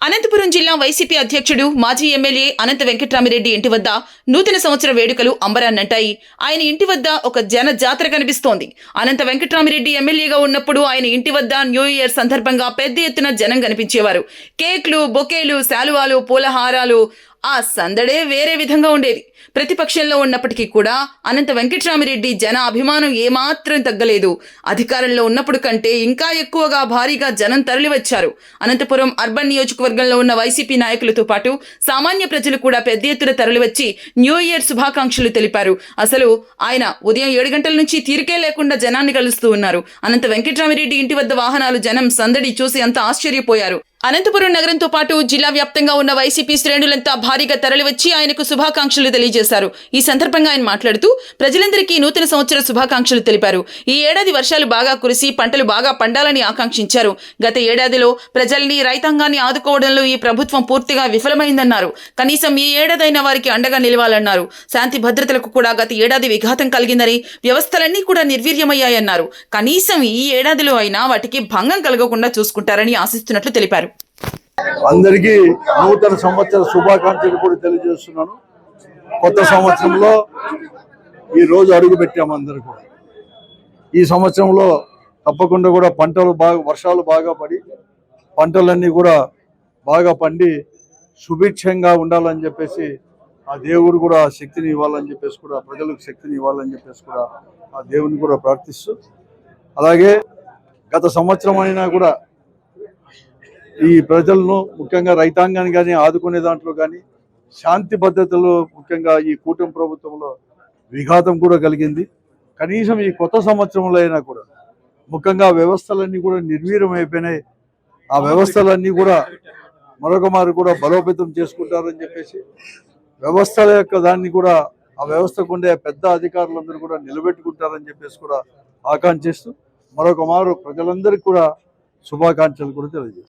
అనంతపురం జిల్లా వైసీపీ అధ్యక్షుడు మాజీ ఎమ్మెల్యే అనంత వెంకట్రామిరెడ్డి ఇంటి వద్ద నూతన సంవత్సర వేడుకలు అంబరాన్నంటాయి. ఆయన ఇంటి వద్ద ఒక జన జాతర కనిపిస్తోంది. అనంత వెంకట్రామిరెడ్డి ఎమ్మెల్యేగా ఉన్నప్పుడు ఆయన ఇంటి వద్ద న్యూ ఇయర్ సందర్భంగా పెద్ద ఎత్తున జనం కనిపించేవారు. కేక్లు, బొకేలు, శాలువాలు, పూలహారాలు, ఆ సందడే వేరే విధంగా ఉండేది. ప్రతిపక్షంలో ఉన్నప్పటికీ కూడా అనంత వెంకట్రామిరెడ్డి జన అభిమానం ఏమాత్రం తగ్గలేదు. అధికారంలో ఉన్నప్పుడు కంటే ఇంకా ఎక్కువగా భారీగా జనం తరలివచ్చారు. అనంతపురం అర్బన్ నియోజకవర్గంలో ఉన్న వైసీపీ నాయకులతో పాటు సామాన్య ప్రజలు కూడా పెద్ద ఎత్తున తరలివచ్చి న్యూ ఇయర్ శుభాకాంక్షలు తెలిపారు. అసలు ఆయన ఉదయం 7 గంటల నుంచి తీరికే లేకుండా జనాన్ని కలుస్తూ ఉన్నారు. అనంత వెంకట్రామిరెడ్డి ఇంటి వద్ద వాహనాలు, జనం సందడి చూసి అంతా ఆశ్చర్యపోయారు. అనంతపురం నగరంతో పాటు జిల్లా వ్యాప్తంగా ఉన్న వైసీపీ శ్రేణులంతా భారీగా తరలివచ్చి ఆయనకు శుభాకాంక్షలు తెలియజేశారు. ఈ సందర్భంగా ఆయన మాట్లాడుతూ ప్రజలందరికీ నూతన సంవత్సర శుభాకాంక్షలు తెలిపారు. ఈ ఏడాది వర్షాలు బాగా కురిసి పంటలు బాగా పండాలని ఆకాంక్షించారు. గత ఏడాదిలో ప్రజల్ని, రైతాంగాన్ని ఆదుకోవడంలో ఈ ప్రభుత్వం పూర్తిగా విఫలమైందన్నారు. కనీసం ఈ ఏడాదైనా వారికి అండగా నిలవాలన్నారు. శాంతి భద్రతలకు కూడా గత ఏడాది విఘాతం కలిగిందని, వ్యవస్థలన్నీ కూడా నిర్వీర్యమయ్యాయన్నారు. కనీసం ఈ ఏడాదిలో అయినా వాటికి భంగం కలగకుండా చూసుకుంటారని ఆశిస్తున్నట్లు తెలిపారు. అందరికీ నూతన సంవత్సర శుభాకాంక్షలు కూడా తెలియజేస్తున్నాను. కొత్త సంవత్సరంలో ఈ రోజు అడుగు పెట్టాము. అందరూ కూడా ఈ సంవత్సరంలో తప్పకుండా కూడా వర్షాలు బాగా పడి పంటలన్నీ కూడా బాగా పండి సుభిక్షంగా ఉండాలని చెప్పేసి ఆ దేవుడు కూడా శక్తిని ఇవ్వాలని చెప్పేసి కూడా, ప్రజలకు శక్తిని ఇవ్వాలని చెప్పేసి కూడా ఆ దేవుని కూడా ప్రార్థిస్తూ, అలాగే గత సంవత్సరం అయినా కూడా ఈ ప్రజలను, ముఖ్యంగా రైతాంగాన్ని కానీ ఆదుకునే దాంట్లో కానీ శాంతి భద్రతలు, ముఖ్యంగా ఈ కూటమి ప్రభుత్వంలో విఘాతం కూడా కలిగింది. కనీసం ఈ కొత్త సంవత్సరంలో అయినా కూడా ముఖ్యంగా వ్యవస్థలన్నీ కూడా నిర్వీర్యం అయిపోయినాయి. ఆ వ్యవస్థలన్నీ కూడా మరొక మారు కూడా బలోపేతం చేసుకుంటారని చెప్పేసి, వ్యవస్థల యొక్క దాన్ని కూడా ఆ వ్యవస్థకు ఉండే పెద్ద అధికారులందరూ కూడా నిలబెట్టుకుంటారని చెప్పేసి కూడా ఆకాంక్షిస్తూ మరొక మారు ప్రజలందరికీ కూడా శుభాకాంక్షలు కూడా తెలియజేస్తారు.